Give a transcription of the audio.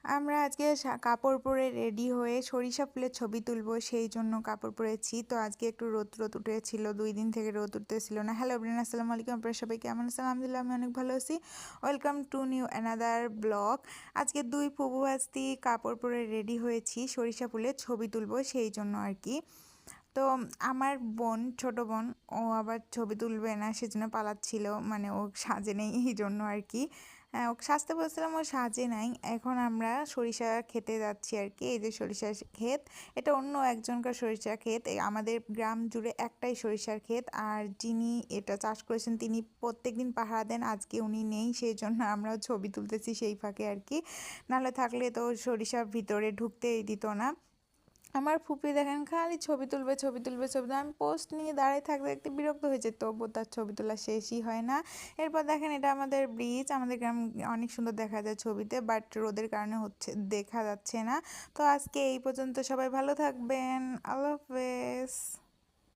আমরা আজকে কাপড় পরে রেডি হয়ে সরিষা ফুলের ছবি তুলবো, সেই জন্য কাপড় পরেছি। তো আজকে একটু রোদ রোদ উঠেছিল, 2 দিন থেকে রোদ উঠতেছিল না। হ্যালো এভরিওয়ান, আসসালামু আলাইকুম। আপনারা সবাই কেমন আছেন? আলহামদুলিল্লাহ আমি অনেক ভালো আছি। Welcome to new another blog. আজকে দুই ফুবু ভাস্তি কাপড় পরে রেডি হয়েছি, সরিষা ফুলের ছবি তুলবো সেই জন্য আর কি। তো আমার বোন, ছোট বোন, ও আবার ছবি তুলবে না, সেজন্য পালাচ্ছিল, মানে ও সাজে নেই এই জন্য আর কি। ওকে সাজতে বলছিলাম, ও সাজে নাই। এখন আমরা সরিষা খেতে যাচ্ছি আর কি। এই যে সরিষার ক্ষেত, এটা অন্য একজনকার সরিষার ক্ষেত। আমাদের গ্রাম জুড়ে একটাই সরিষার ক্ষেত, আর যিনি এটা চাষ করেছেন তিনি প্রত্যেকদিন পাহারা দেন। আজকে উনি নেই, সেই জন্য আমরা ছবি তুলতেছি সেই ফাঁকে আর কি। নাহলে থাকলে তো সরিষার ভিতরে ঢুকতেই দিত না। আমার ফুপি দেখেন খালি ছবি তুলবে, ছবি তুলবে, ছবি তুলবে। আমি পোস্ট নিয়ে দাঁড়িয়ে থাকতে দেখতে বিরক্ত হয়েছে, তবুও তার ছবি তোলা শেষই হয় না। এরপর দেখেন, এটা আমাদের ব্রিজ। আমাদের গ্রাম অনেক সুন্দর দেখা যায় ছবিতে, বাট রোদের কারণে দেখা যাচ্ছে না। তো আজকে এই পর্যন্ত, সবাই ভালো থাকবেন। আল্লাহ হাফেজ।